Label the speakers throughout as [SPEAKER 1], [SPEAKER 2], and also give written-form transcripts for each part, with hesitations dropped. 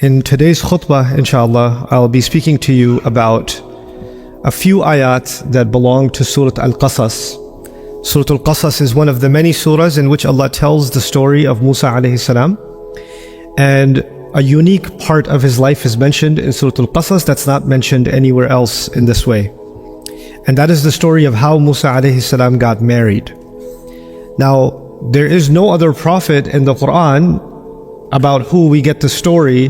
[SPEAKER 1] In today's khutbah, inshallah, I'll be speaking to you about a few ayat that belong to Surah Al-Qasas. Surah Al-Qasas is one of the many surahs in which Allah tells the story of Musa alayhi salam. And a unique part of his life is mentioned in Surah Al-Qasas that's not mentioned anywhere else in this way. And that is the story of how Musa alayhi salam got married. Now, there is no other prophet in the Quran about whom we get the story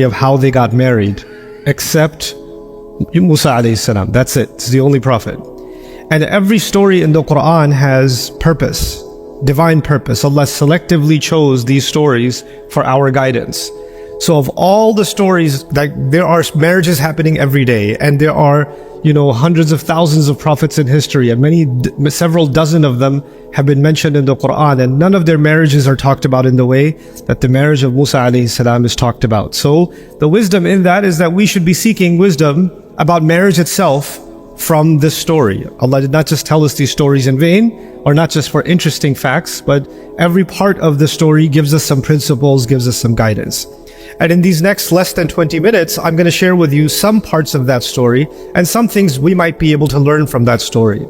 [SPEAKER 1] of how they got married, except Musa alayhi salam. That's it. It's the only prophet. And every story in the Quran has purpose, divine purpose. Allah selectively chose these stories for our guidance. So of all the stories, like there are marriages happening every day, and there are, hundreds of thousands of prophets in history, and several dozen of them have been mentioned in the Quran, and none of their marriages are talked about in the way that the marriage of Musa alayhi salam is talked about. So the wisdom in that is that we should be seeking wisdom about marriage itself from this story. Allah did not just tell us these stories in vain, or not just for interesting facts, but every part of the story gives us some principles, gives us some guidance. And in these next less than 20 minutes, I'm going to share with you some parts of that story and some things we might be able to learn from that story.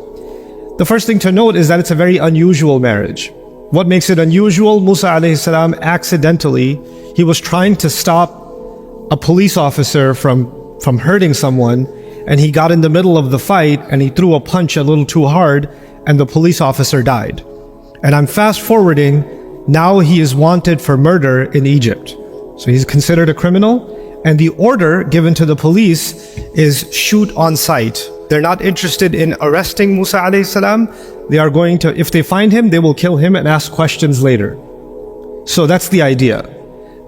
[SPEAKER 1] The first thing to note is that it's a very unusual marriage. What makes it unusual? Musa alayhi salam accidentally, he was trying to stop a police officer from hurting someone, and he got in the middle of the fight and he threw a punch a little too hard, and the police officer died. And I'm fast forwarding, now he is wanted for murder in Egypt. So he's considered a criminal, and the order given to the police is shoot on sight. They're not interested in arresting Musa alayhi salam. They are going to, if they find him, they will kill him and ask questions later. So that's the idea.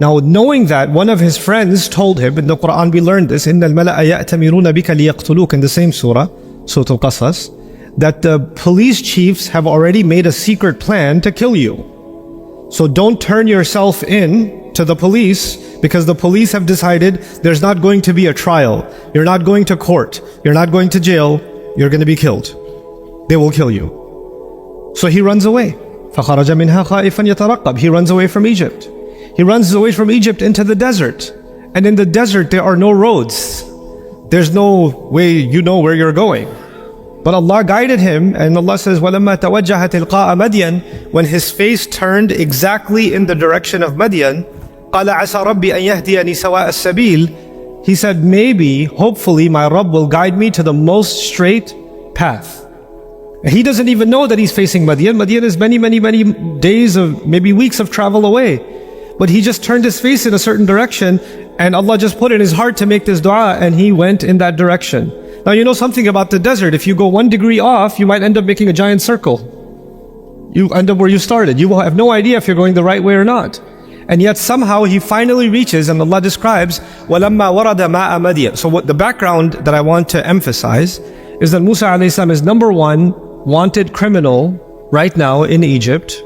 [SPEAKER 1] Now, knowing that, one of his friends told him, in the Quran we learned this, إِنَّ الْمَلَأَ يَأْتَمِرُونَ بِكَ لِيَقْتُلُوكَ, in the same surah, Surah Al-Qasas, that the police chiefs have already made a secret plan to kill you. So don't turn yourself in to the police, because the police have decided there's not going to be a trial. You're not going to court. You're not going to jail. You're going to be killed. They will kill you. So he runs away. فَخَرَجَ مِنْهَا خَائِفًا يَتَرَقَّبْ. He runs away from Egypt. He runs away from Egypt into the desert. And in the desert there are no roads. There's no way you know where you're going. But Allah guided him, and Allah says, وَلَمَّا تَوَجَّهَ تِلْقَاءَ مَدْيَنَ, when his face turned exactly in the direction of Madian, قَالَ عَسَى رَبِّي أَن يَهْدِيَنِي سَوَاءَ السَّبِيلِ, he said, maybe, hopefully, my Rabb will guide me to the most straight path. And he doesn't even know that he's facing Madian. Madian is many, many, many days of, maybe weeks of travel away. But he just turned his face in a certain direction, and Allah just put it in his heart to make this dua, and he went in that direction. Now you know something about the desert. If you go 1 degree off, you might end up making a giant circle. You end up where you started. You will have no idea if you're going the right way or not. And yet somehow he finally reaches, and Allah describes, وَلَمَّا وَرَدَ مَاءَ مَدْيَنَ. So what the background that I want to emphasize is that Musa alayhi salam is number one wanted criminal right now in Egypt.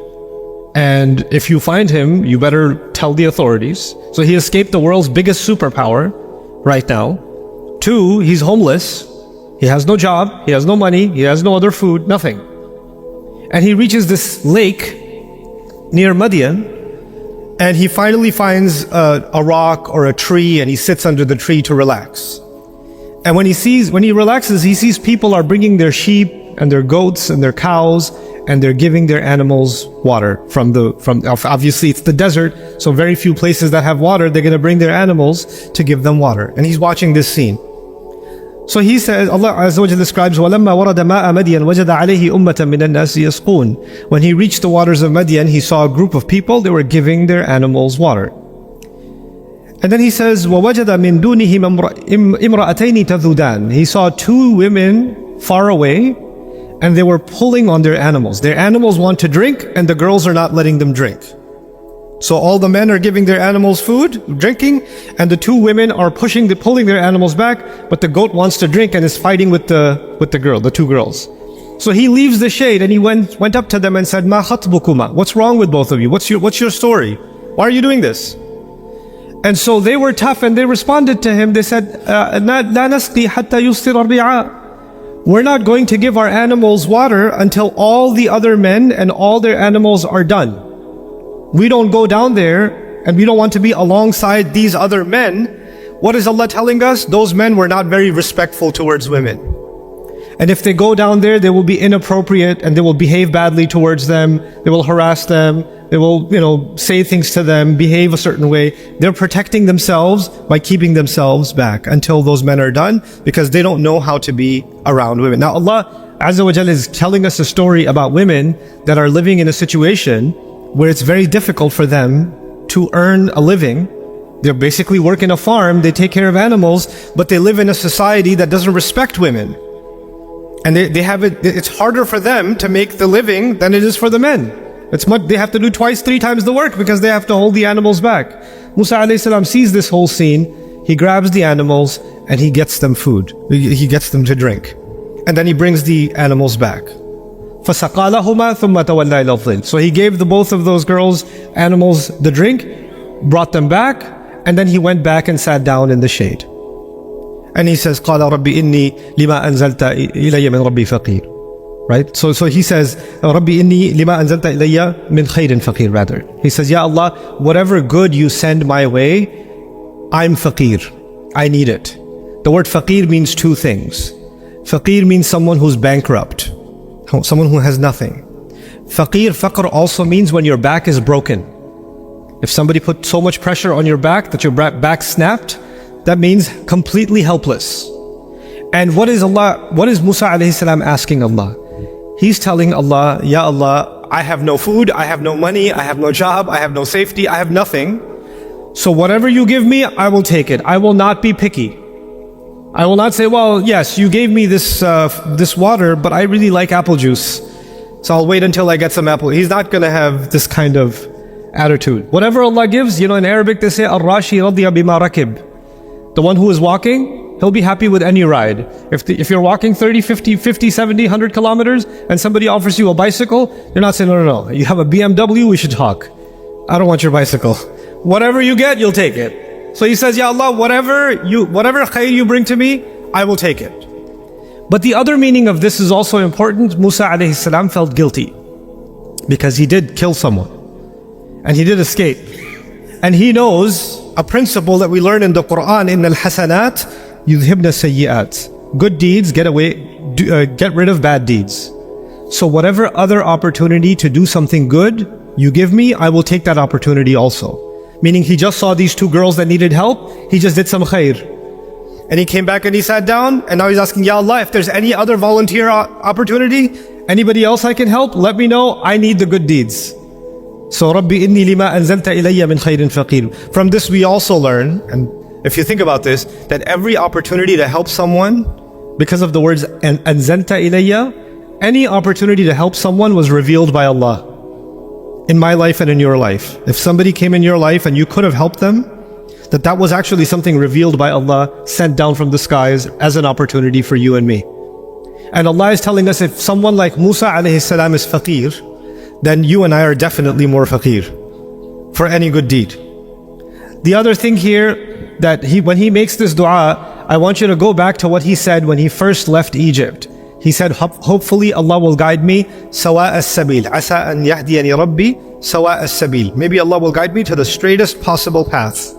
[SPEAKER 1] And if you find him, you better tell the authorities. So he escaped the world's biggest superpower right now. 2, he's homeless. He has no job, he has no money, he has no other food, nothing. And he reaches this lake near Madian, and he finally finds a rock or a tree, and he sits under the tree to relax. And when he relaxes, he sees people are bringing their sheep and their goats and their cows, and they're giving their animals water from obviously it's the desert, so very few places that have water. They're going to bring their animals to give them water. And he's watching this scene. So he says, Allah Azza wa Jalla describes, وَلَمَّا وَرَدَ مَاءَ مَدْيَنَ وَجَدَ عَلَيْهِ أُمَّةً مِّنَ النَّاسِ يَسْقُونَ. When he reached the waters of Madian, he saw a group of people, they were giving their animals water. And then he says, وَوَجَدَ مِن دُونِهِمْ إِمْرَأَتَيْنِ تَذُودَانِ. He saw 2 women far away, and they were pulling on their animals. Their animals want to drink, and the girls are not letting them drink. So all the men are giving their animals food, drinking, and the 2 women are pulling their animals back, but the goat wants to drink and is fighting with the 2 girls. So he leaves the shade, and he went up to them and said, "Ma khatbukuma? What's wrong with both of you? What's your story? Why are you doing this?" And so they were tough, and they responded to him. They said, "La nasqi hatta yustir ar-ri'a." We're not going to give our animals water until all the other men and all their animals are done. We don't go down there and we don't want to be alongside these other men, what is Allah telling us? Those men were not very respectful towards women. And if they go down there, they will be inappropriate and they will behave badly towards them. They will harass them. They will, say things to them, behave a certain way. They're protecting themselves by keeping themselves back until those men are done, because they don't know how to be around women. Now Allah Azza wa Jalla is telling us a story about women that are living in a situation where it's very difficult for them to earn a living. They basically work in a farm, they take care of animals, but they live in a society that doesn't respect women. And it's harder for them to make the living than it is for the men. They have to do twice, 3 times the work because they have to hold the animals back. Musa alayhi salam sees this whole scene. He grabs the animals and he gets them food. He gets them to drink. And then he brings the animals back. فَسَقَى لَهُمَا ثُمَّ تَوَلَّى إِلَى الظِّلِّ. So he gave both of those animals the drink, brought them back, and then he went back and sat down in the shade. And he says, قَالَ رَبِّ إِنِّي لِمَا أَنزَلْتَ إِلَيَّ مِنْ رَبِّي فَقِيرٌ. Right? So he says, رَبِّ إِنِّي لِمَا أَنزَلْتَ إِلَيَّ مِنْ خَيْرٍ فَقِيرٌ. Rather, he says, Ya Allah, whatever good you send my way, I'm faqir. I need it. The word faqir means 2 things. Faqir means someone who's bankrupt, someone who has nothing. Faqr also means when your back is broken. If somebody put so much pressure on your back that your back snapped, that means completely helpless. And what is Musa alayhi salam asking Allah? He's telling Allah, Ya Allah, I have no food, I have no money, I have no job, I have no safety, I have nothing. So whatever you give me, I will take it. I will not be picky. I will not say, well, yes, you gave me this water, but I really like apple juice, so I'll wait until I get some apple. He's not going to have this kind of attitude. Whatever Allah gives, in Arabic they say, Ar-Rashi radiya bima rakib. The one who is walking, he'll be happy with any ride. If you're walking 30, 50, 70, 100 kilometers and somebody offers you a bicycle, you're not saying, no, you have a BMW, we should talk. I don't want your bicycle. Whatever you get, you'll take it. So he says, Ya Allah, whatever khair you bring to me, I will take it. But the other meaning of this is also important. Musa alayhi salam felt guilty because he did kill someone and he did escape. And he knows a principle that we learn in the Quran, in al-hasanat yudhibna sayyi'at. Good deeds get rid of bad deeds. So whatever other opportunity to do something good you give me, I will take that opportunity also. Meaning he just saw these 2 girls that needed help, he just did some khair. And he came back and he sat down, and now he's asking, Ya Allah, if there's any other volunteer opportunity, anybody else I can help, let me know, I need the good deeds. So, Rabbi inni lima anzalta ilayya min khairin faqir. From this we also learn, and if you think about this, that every opportunity to help someone, because of the words anzalta ilayya, any opportunity to help someone was revealed by Allah. In my life and in your life. If somebody came in your life and you could have helped them, that was actually something revealed by Allah, sent down from the skies as an opportunity for you and me. And Allah is telling us, if someone like Musa alayhi salam is faqir, then you and I are definitely more faqir for any good deed. The other thing here, that when he makes this dua, I want you to go back to what he said when he first left Egypt. He said, hopefully Allah will guide me sawa as-sabil. Asa an yahdiyani rabbi sawa as-sabil. Maybe Allah will guide me to the straightest possible path.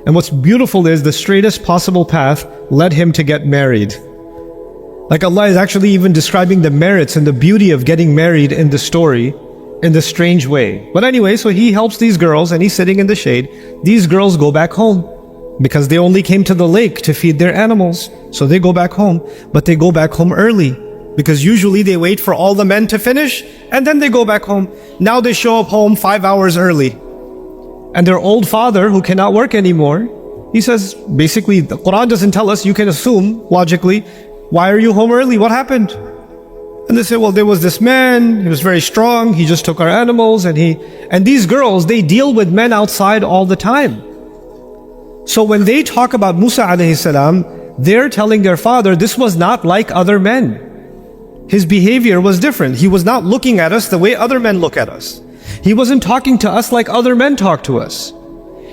[SPEAKER 1] And what's beautiful is the straightest possible path led him to get married. Like Allah is actually even describing the merits and the beauty of getting married in the story in this strange way. But anyway, so he helps these girls and he's sitting in the shade. These girls go back home because they only came to the lake to feed their animals. So they go back home, but they go back home early. Because usually they wait for all the men to finish and then they go back home. Now they show up home 5 hours early. And their old father, who cannot work anymore, he says, basically, the Quran doesn't tell us, you can assume logically, why are you home early? What happened? And they say, well, there was this man, he was very strong, he just took our animals, and these girls, they deal with men outside all the time. So when they talk about Musa alayhi salam, they're telling their father, this was not like other men. His behavior was different. He was not looking at us the way other men look at us. He wasn't talking to us like other men talk to us.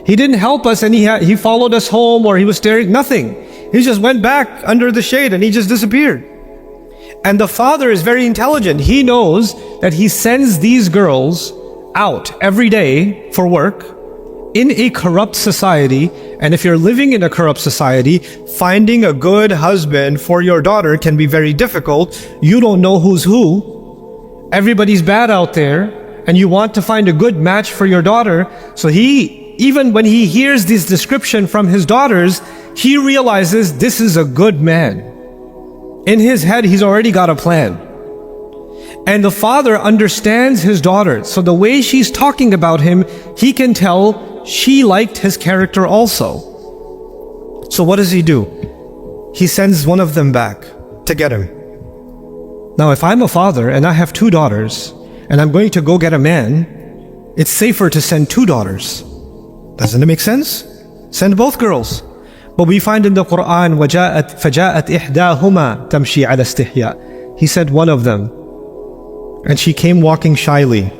[SPEAKER 1] He didn't help us and he followed us home, or he was staring, nothing. He just went back under the shade and he just disappeared. And the father is very intelligent. He knows that he sends these girls out every day for work, in a corrupt society, and if you're living in a corrupt society, finding a good husband for your daughter can be very difficult. You don't know who's who. Everybody's bad out there, and you want to find a good match for your daughter. So even when he hears this description from his daughters, he realizes this is a good man. In his head, he's already got a plan. And the father understands his daughter. So the way she's talking about him, he can tell she liked his character also. So what does he do? He sends one of them back to get him. Now, if I'm a father and I have 2 daughters, and I'm going to go get a man, it's safer to send 2 daughters. Doesn't it make sense? Send both girls. But we find in the Quran, فَجَاءَتْ إِحْدَاهُمَا تَمْشِي عَلَى اسْتِحْيَاءٍ. He said one of them. And she came walking shyly.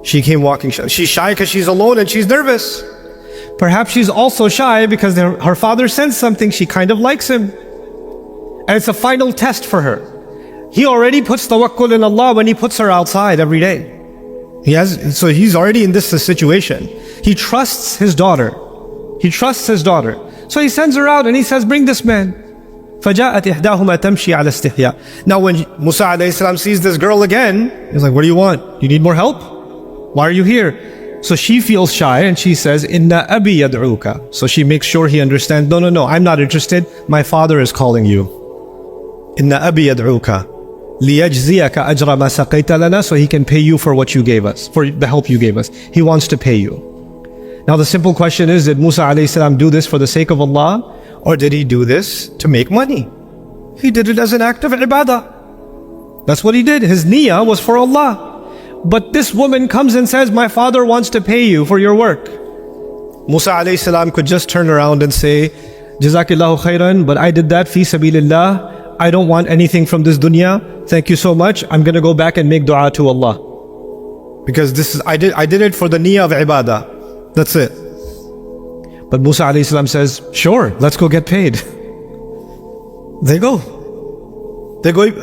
[SPEAKER 1] She's shy because she's alone and she's nervous. Perhaps she's also shy because her father sensed something. She kind of likes him. And it's a final test for her. He already puts tawakkul in Allah when he puts her outside every day. So he's already in this situation. He trusts his daughter. So he sends her out and he says, bring this man. فَجَاءَتْ إِحْدَاهُمَا تَمْشِي عَلَى اسْتِحْيَاءٍ. Now when Musa alayhi salam sees this girl again, he's like, what do you want? You need more help? Why are you here? So she feels shy and she says, Inna abi yad'uka. So she makes sure he understands, no, I'm not interested. My father is calling you. Inna abi yad'uka. لِيَجْزِيَكَ أَجْرَ مَا سَقَيْتَ لَنَا. So he can pay you for what you gave us, for the help you gave us. He wants to pay you. Now the simple question is, did Musa alayhi salam do this for the sake of Allah? Or did he do this to make money? He did it as an act of ibadah. That's what he did. His niyyah was for Allah. But this woman comes and says, my father wants to pay you for your work. Musa alayhi salam could just turn around and say, Jazakillahu khairan, but I did that fi sabilillah. I don't want anything from this dunya. Thank you so much. I'm going to go back and make dua to Allah. Because I did it for the niyyah of ibadah. That's it. But Musa alayhi salam says, sure, let's go get paid. They go.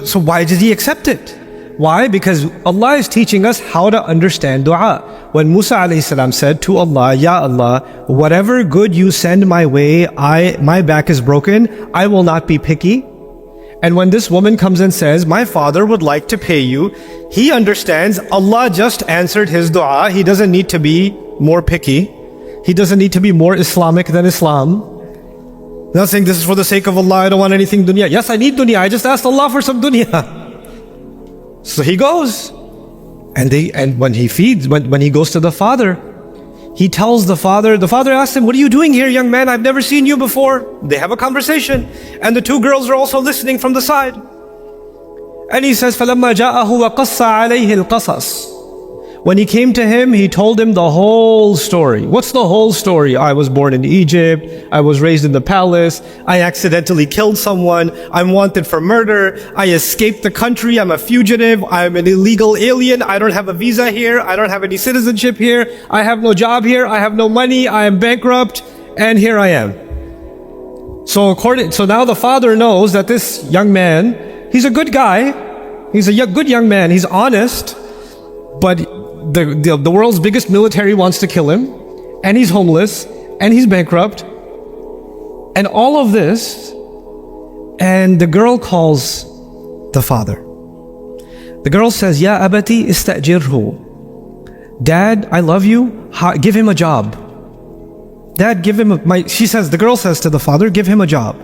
[SPEAKER 1] So why did he accept it? Why? Because Allah is teaching us how to understand dua. When Musa alayhi salam said to Allah, Ya Allah, whatever good you send my way, my back is broken, I will not be picky. And when this woman comes and says, my father would like to pay you, he understands Allah just answered his dua. He doesn't need to be more picky. He doesn't need to be more Islamic than Islam. Not saying this is for the sake of Allah, I don't want anything dunya. Yes, I need dunya. I just asked Allah for some dunya. So he goes. And when he goes to the father, he tells the father asks him, what are you doing here, young man? I've never seen you before. They have a conversation. And the 2 girls are also listening from the side. And he says, فَلَمَّا جَاءَهُ وَقَصَّ عَلَيْهِ الْقَصَصِ. When he came to him, he told him the whole story. What's the whole story? I was born in Egypt. I was raised in the palace. I accidentally killed someone. I'm wanted for murder. I escaped the country. I'm a fugitive. I'm an illegal alien. I don't have a visa here. I don't have any citizenship here. I have no job here. I have no money. I am bankrupt. And here I am. So now the father knows that this young man, he's a good guy. He's a good young man. He's honest. But the world's biggest military wants to kill him, and he's homeless, and he's bankrupt, and all of this, and the girl calls the father. The girl says, Ya abati istajirhu. Dad, I love you, give him a job. Dad, give him the girl says to the father, give him a job.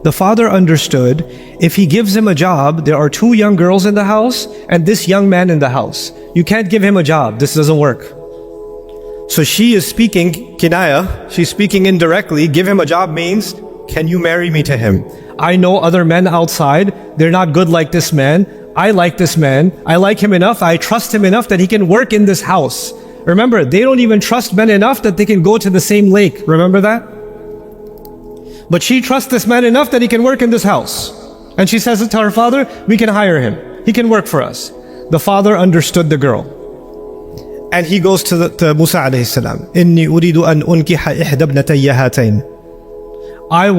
[SPEAKER 1] The father understood, if he gives him a job, there are 2 young girls in the house and this young man in the house. You can't give him a job. This doesn't work. So she is speaking kinaya. She's speaking indirectly. Give him a job means, can you marry me to him? I know other men outside. They're not good like this man. I like this man. I like him enough. I trust him enough that he can work in this house. Remember, they don't even trust men enough that they can go to the same lake. Remember that? But she trusts this man enough that he can work in this house. And she says it to her father, we can hire him. He can work for us. The father understood the girl. And he goes to Musa alayhi salam. Inni uridu an unkiha ihda ibnatayya hatayn. I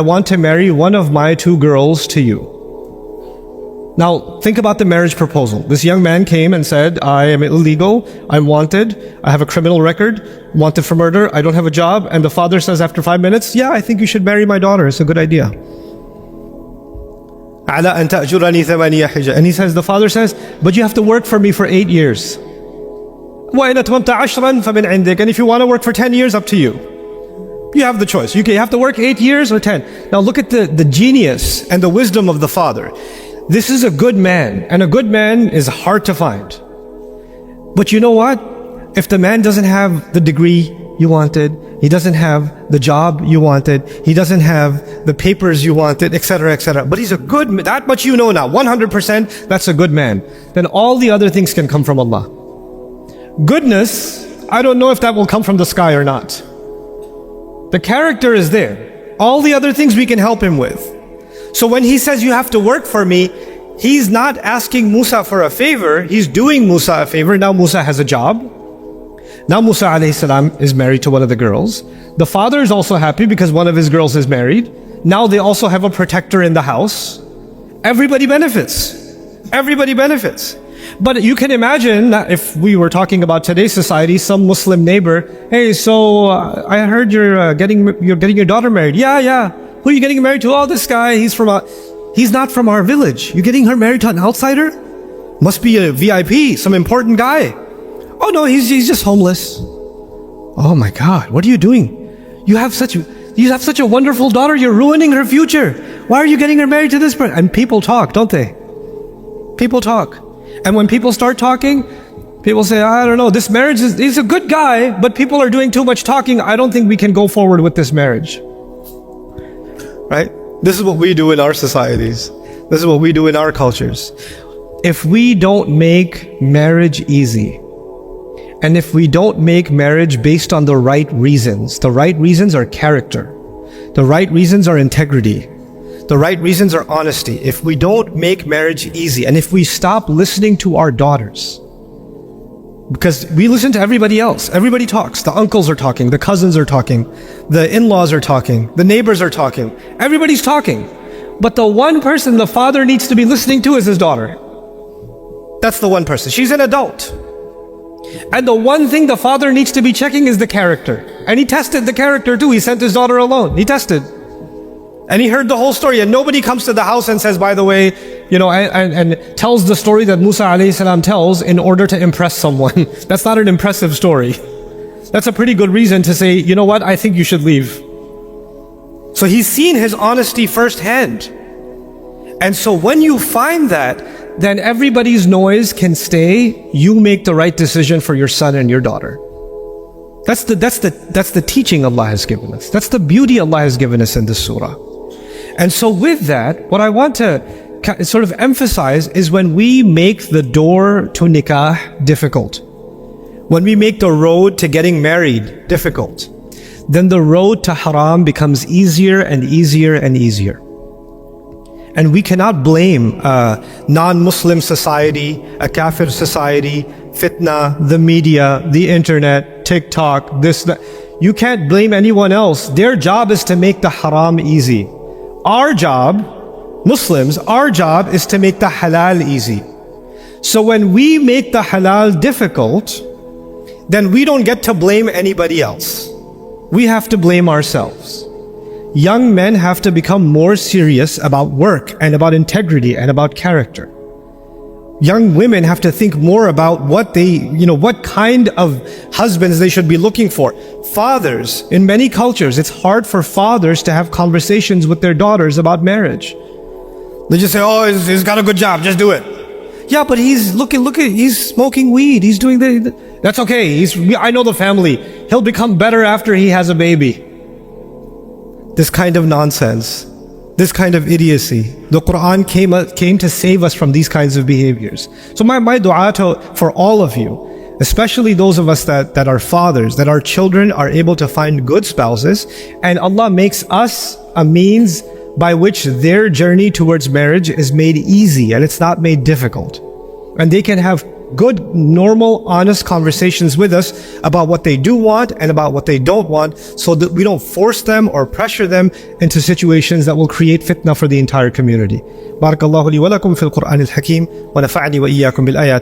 [SPEAKER 1] want to marry one of my 2 girls to you. Now, think about the marriage proposal. This young man came and said, I am illegal, I'm wanted, I have a criminal record, wanted for murder, I don't have a job. And the father says after 5 minutes, yeah, I think you should marry my daughter, it's a good idea. And he says, the father says, but you have to work for me for 8 years. And if you want to work for 10 years, up to you. You have the choice. You have to work 8 years or 10. Now look at the genius and the wisdom of the father. This is a good man, and a good man is hard to find. But you know what? If the man doesn't have the degree you wanted, he doesn't have the job you wanted, he doesn't have the papers you wanted, etc., etc. But he's a good man, that much you know now, 100%, that's a good man. Then all the other things can come from Allah. Goodness, I don't know if that will come from the sky or not. The character is there. All the other things we can help him with. So when he says you have to work for me, he's not asking Musa for a favor, he's doing Musa a favor. Now Musa has a job. Now Musa alayhi salam is married to one of the girls. The father is also happy because one of his girls is married. Now they also have a protector in the house. Everybody benefits. Everybody benefits. But you can imagine that if we were talking about today's society, some Muslim neighbor, hey, so I heard you're getting your daughter married. Yeah. Who are you getting married to? Oh, this guy, he's not from our village. You're getting her married to an outsider? Must be a VIP, some important guy. Oh no, he's just homeless. Oh my God, what are you doing? You have such a wonderful daughter, you're ruining her future. Why are you getting her married to this person? And people talk, don't they? People talk. And when people start talking, people say, I don't know, this marriage he's a good guy, but people are doing too much talking. I don't think we can go forward with this marriage. Right? This is what we do in our societies. This is what we do in our cultures. If we don't make marriage easy, and if we don't make marriage based on the right reasons are character. The right reasons are integrity. The right reasons are honesty. If we don't make marriage easy, and if we stop listening to our daughters, because we listen to everybody else. Everybody talks. The uncles are talking. The cousins are talking. The in-laws are talking. The neighbors are talking. Everybody's talking. But the one person the father needs to be listening to is his daughter. That's the one person. She's an adult. And the one thing the father needs to be checking is the character. And he tested the character too. He sent his daughter alone. He tested. And he heard the whole story, and nobody comes to the house and says, by the way, and tells the story that Musa alayhi salam tells in order to impress someone. That's not an impressive story. That's a pretty good reason to say, you know what, I think you should leave. So he's seen his honesty firsthand. And so when you find that, then everybody's noise can stay. You make the right decision for your son and your daughter. That's the teaching Allah has given us. That's the beauty Allah has given us in this surah. And so with that, what I want to sort of emphasize is when we make the door to nikah difficult, when we make the road to getting married difficult, then the road to haram becomes easier and easier and easier. And we cannot blame a non-Muslim society, a kafir society, fitna, the media, the internet, TikTok, this, that. You can't blame anyone else. Their job is to make the haram easy. Our job, Muslims, our job is to make the halal easy. So when we make the halal difficult, then we don't get to blame anybody else. We have to blame ourselves. Young men have to become more serious about work and about integrity and about character. Young women have to think more about what kind of husbands they should be looking for. Fathers, in many cultures, it's hard for fathers to have conversations with their daughters about marriage. They just say, oh, he's got a good job, just do it. Yeah, but he's he's smoking weed, he's doing that's okay, I know the family. He'll become better after he has a baby. This kind of nonsense, this kind of idiocy. The Quran came to save us from these kinds of behaviors. So my dua for all of you, especially those of us that are fathers, that our children are able to find good spouses, and Allah makes us a means by which their journey towards marriage is made easy and it's not made difficult. And they can have good, normal, honest conversations with us about what they do want and about what they don't want, so that we don't force them or pressure them into situations that will create fitna for the entire community. Barakallahu li wa lakum fil Qur'an al-Hakim wa nafa'ani wa iyyakum bil ayat.